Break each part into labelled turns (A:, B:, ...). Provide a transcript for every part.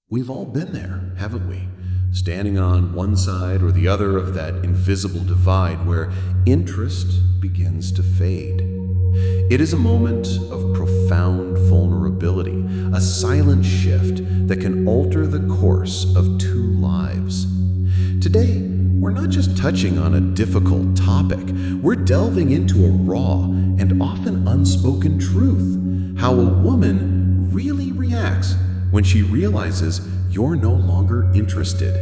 A: We've all been there, haven't we? Standing on one side or the other of that invisible divide where interest begins to fade. It is a moment of profound vulnerability, a silent shift that can alter the course of two lives. Today, we're not just touching on a difficult topic, we're delving into a raw and often unspoken truth, how a woman really reacts when she realizes you're no longer interested.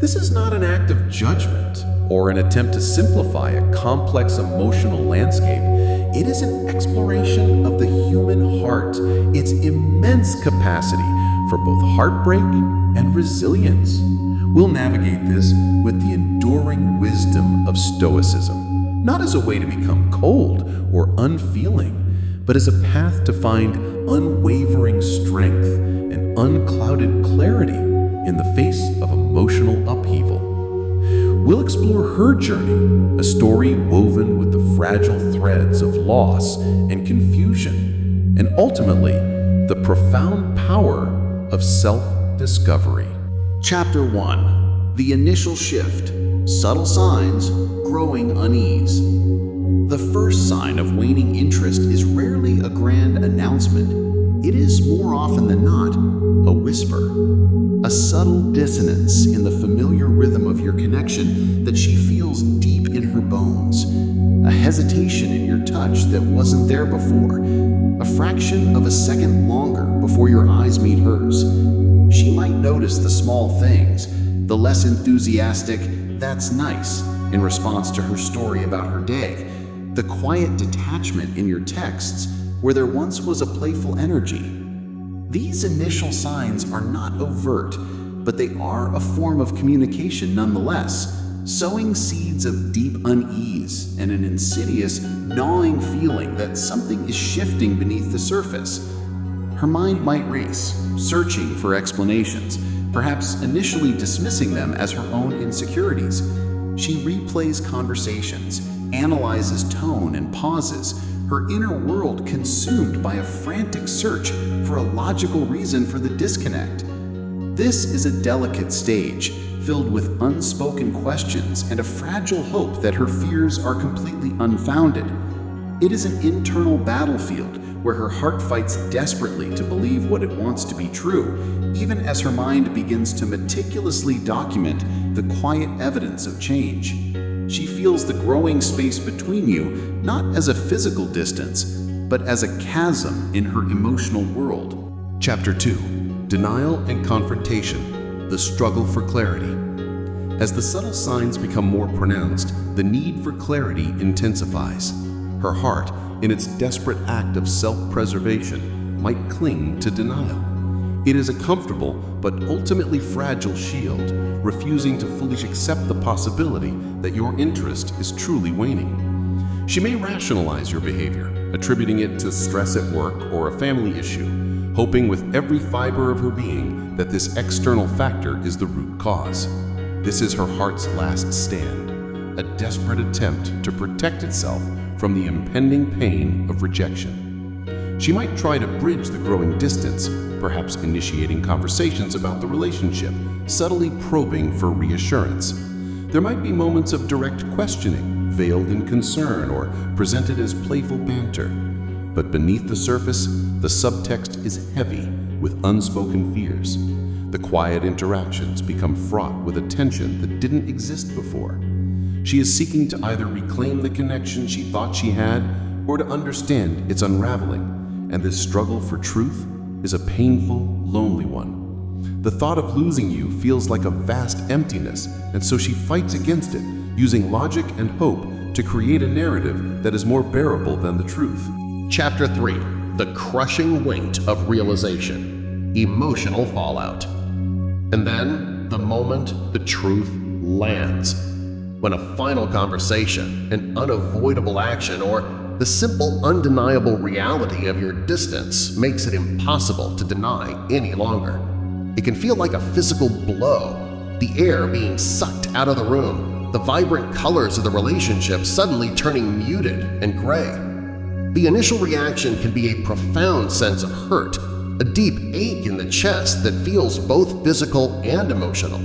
A: This is not an act of judgment or an attempt to simplify a complex emotional landscape. It is an exploration of the human heart, its immense capacity for both heartbreak and resilience. We'll navigate this with the enduring wisdom of Stoicism, not as a way to become cold or unfeeling, but as a path to find unwavering strength and unclouded clarity in the face of emotional upheaval. We'll explore her journey, a story woven with the fragile threads of loss and confusion, and ultimately, the profound power of self-discovery. Chapter 1. The Initial Shift. Subtle Signs, Growing Unease. The first sign of waning interest is rarely a grand announcement. It is more often than not a whisper, a subtle dissonance in the familiar rhythm of your connection that she feels deep in her bones, a hesitation in your touch that wasn't there before, a fraction of a second longer before your eyes meet hers. She might notice the small things, the less enthusiastic "that's nice" in response to her story about her day, the quiet detachment in your texts where there once was a playful energy. These initial signs are not overt, but they are a form of communication nonetheless, sowing seeds of deep unease and an insidious, gnawing feeling that something is shifting beneath the surface. Her mind might race, searching for explanations, perhaps initially dismissing them as her own insecurities. She replays conversations, analyzes tone and pauses, her inner world consumed by a frantic search for a logical reason for the disconnect. This is a delicate stage, filled with unspoken questions and a fragile hope that her fears are completely unfounded. It is an internal battlefield where her heart fights desperately to believe what it wants to be true, even as her mind begins to meticulously document the quiet evidence of change. She feels the growing space between you not as a physical distance, but as a chasm in her emotional world. Chapter 2. Denial and Confrontation. The Struggle for Clarity. As the subtle signs become more pronounced, the need for clarity intensifies. Her heart, in its desperate act of self-preservation, might cling to denial. It is a comfortable but ultimately fragile shield, refusing to fully accept the possibility that your interest is truly waning. She may rationalize your behavior, attributing it to stress at work or a family issue, hoping with every fiber of her being that this external factor is the root cause. This is her heart's last stand, a desperate attempt to protect itself from the impending pain of rejection. She might try to bridge the growing distance, perhaps initiating conversations about the relationship, subtly probing for reassurance. There might be moments of direct questioning, veiled in concern or presented as playful banter. But beneath the surface, the subtext is heavy with unspoken fears. The quiet interactions become fraught with a tension that didn't exist before. She is seeking to either reclaim the connection she thought she had or to understand its unraveling. And this struggle for truth is a painful, lonely one. The thought of losing you feels like a vast emptiness, and so she fights against it, using logic and hope to create a narrative that is more bearable than the truth.
B: Chapter 3. The Crushing Weight of Realization. Emotional Fallout. And then, the moment the truth lands. When a final conversation, an unavoidable action, or the simple, undeniable reality of your distance makes it impossible to deny any longer. It can feel like a physical blow, the air being sucked out of the room, the vibrant colors of the relationship suddenly turning muted and gray. The initial reaction can be a profound sense of hurt, a deep ache in the chest that feels both physical and emotional.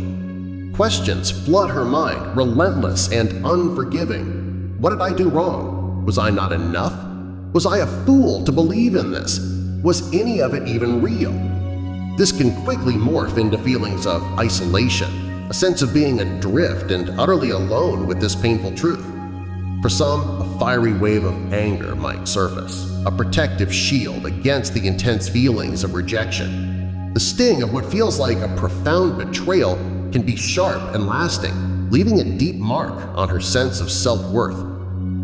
B: Questions flood her mind, relentless and unforgiving. What did I do wrong? Was I not enough? Was I a fool to believe in this? Was any of it even real? This can quickly morph into feelings of isolation, a sense of being adrift and utterly alone with this painful truth. For some, a fiery wave of anger might surface, a protective shield against the intense feelings of rejection. The sting of what feels like a profound betrayal can be sharp and lasting, leaving a deep mark on her sense of self-worth.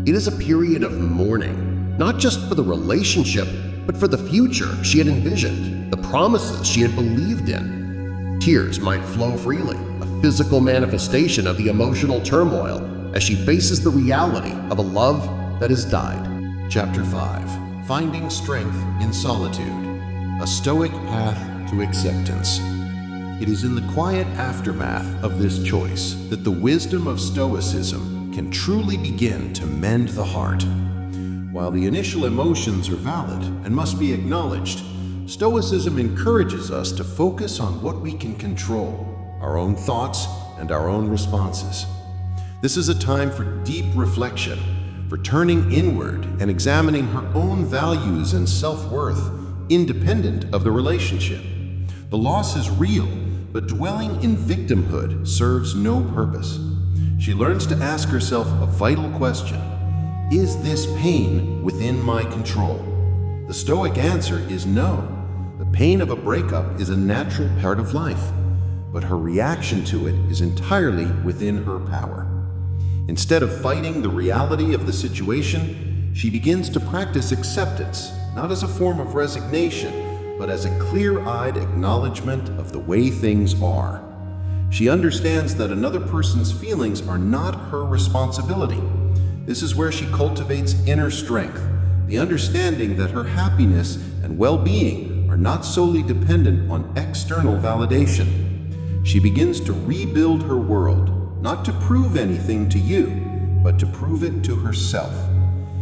B: It is a period of mourning, not just for the relationship, but for the future she had envisioned, the promises she had believed in. Tears might flow freely, a physical manifestation of the emotional turmoil as she faces the reality of a love that has died.
A: Chapter 5. Finding Strength in Solitude. A Stoic Path to Acceptance. It is in the quiet aftermath of this choice that the wisdom of Stoicism can truly begin to mend the heart. While the initial emotions are valid and must be acknowledged, Stoicism encourages us to focus on what we can control, our own thoughts and our own responses. This is a time for deep reflection, for turning inward and examining her own values and self-worth, independent of the relationship. The loss is real, but dwelling in victimhood serves no purpose. She learns to ask herself a vital question: is this pain within my control? The Stoic answer is no. The pain of a breakup is a natural part of life, but her reaction to it is entirely within her power. Instead of fighting the reality of the situation, she begins to practice acceptance, not as a form of resignation, but as a clear-eyed acknowledgement of the way things are. She understands that another person's feelings are not her responsibility. This is where she cultivates inner strength, the understanding that her happiness and well-being are not solely dependent on external validation. She begins to rebuild her world, not to prove anything to you, but to prove it to herself.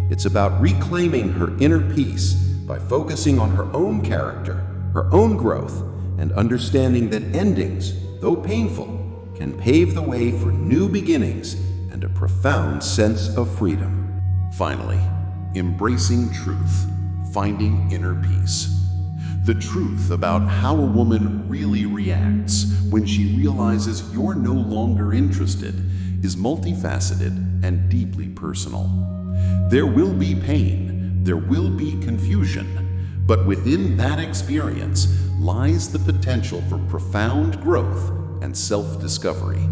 A: It's about reclaiming her inner peace by focusing on her own character, her own growth, and understanding that endings, though painful, can pave the way for new beginnings and a profound sense of freedom. Finally, embracing truth, finding inner peace. The truth about how a woman really reacts when she realizes you're no longer interested is multifaceted and deeply personal. There will be pain, there will be confusion, but within that experience lies the potential for profound growth and self-discovery.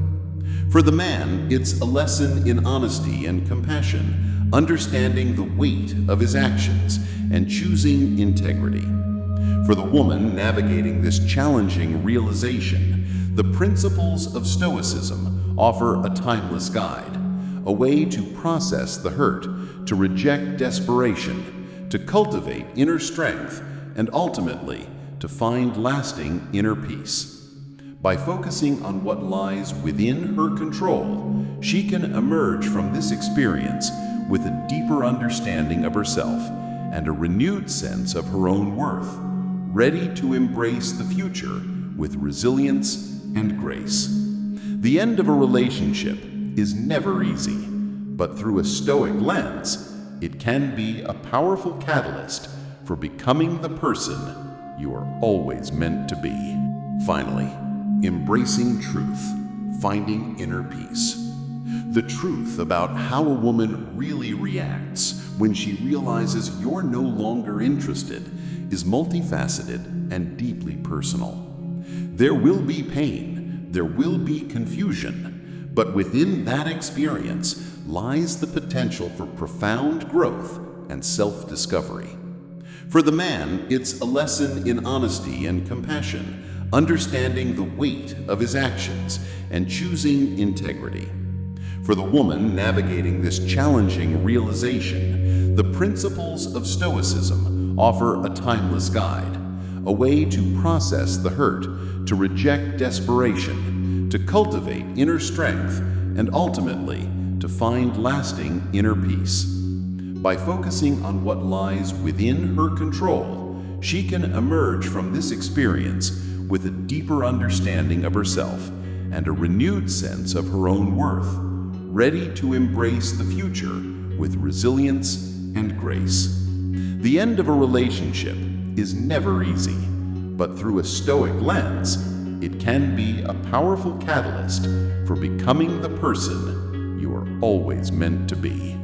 A: For the man, it's a lesson in honesty and compassion, understanding the weight of his actions and choosing integrity. For the woman navigating this challenging realization, the principles of Stoicism offer a timeless guide, a way to process the hurt, to reject desperation, to cultivate inner strength, and ultimately to find lasting inner peace. By focusing on what lies within her control, she can emerge from this experience with a deeper understanding of herself and a renewed sense of her own worth, ready to embrace the future with resilience and grace. The end of a relationship is never easy, but through a Stoic lens, it can be a powerful catalyst for becoming the person you are always meant to be. Finally, embracing truth, finding inner peace. The truth about how a woman really reacts when she realizes you're no longer interested is multifaceted and deeply personal. There will be pain, there will be confusion, but within that experience lies the potential for profound growth and self-discovery. For the man, it's a lesson in honesty and compassion, understanding the weight of his actions and choosing integrity. For the woman navigating this challenging realization, the principles of Stoicism offer a timeless guide, a way to process the hurt, to reject desperation, to cultivate inner strength, and ultimately to find lasting inner peace. By focusing on what lies within her control, she can emerge from this experience with a deeper understanding of herself and a renewed sense of her own worth, ready to embrace the future with resilience and grace. The end of a relationship is never easy, but through a Stoic lens, it can be a powerful catalyst for becoming the person you are always meant to be.